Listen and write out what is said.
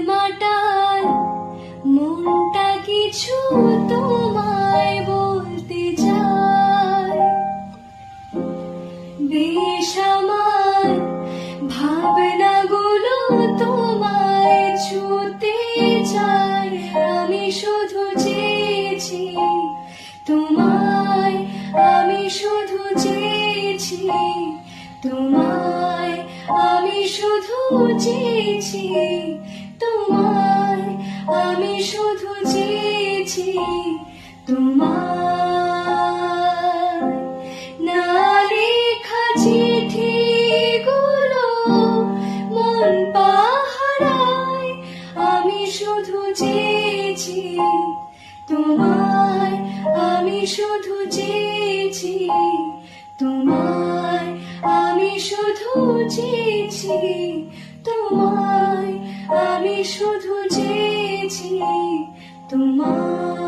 মাটাল মনটা কিছু তোমায় বলতে চায়। বেশ আমার ভাবনাগুলো তোমায় ছুতে চায়। আমি শুধু চেয়েছি তোমায়, আমি শুধু চেয়েছি তোমায়, আমি শুধু চেয়েছি তোমায়, আমি শুধু চেয়েছি তোমায়। না লেখা চিঠিগুলো মন পাহারায়, আমি শুধু চেয়েছি তোমায়, আমি শুধু চেয়েছি তোমায়, আমি শুধু চেয়েছি তোমায়, আমি শুধু চেয়েছি তোমায়।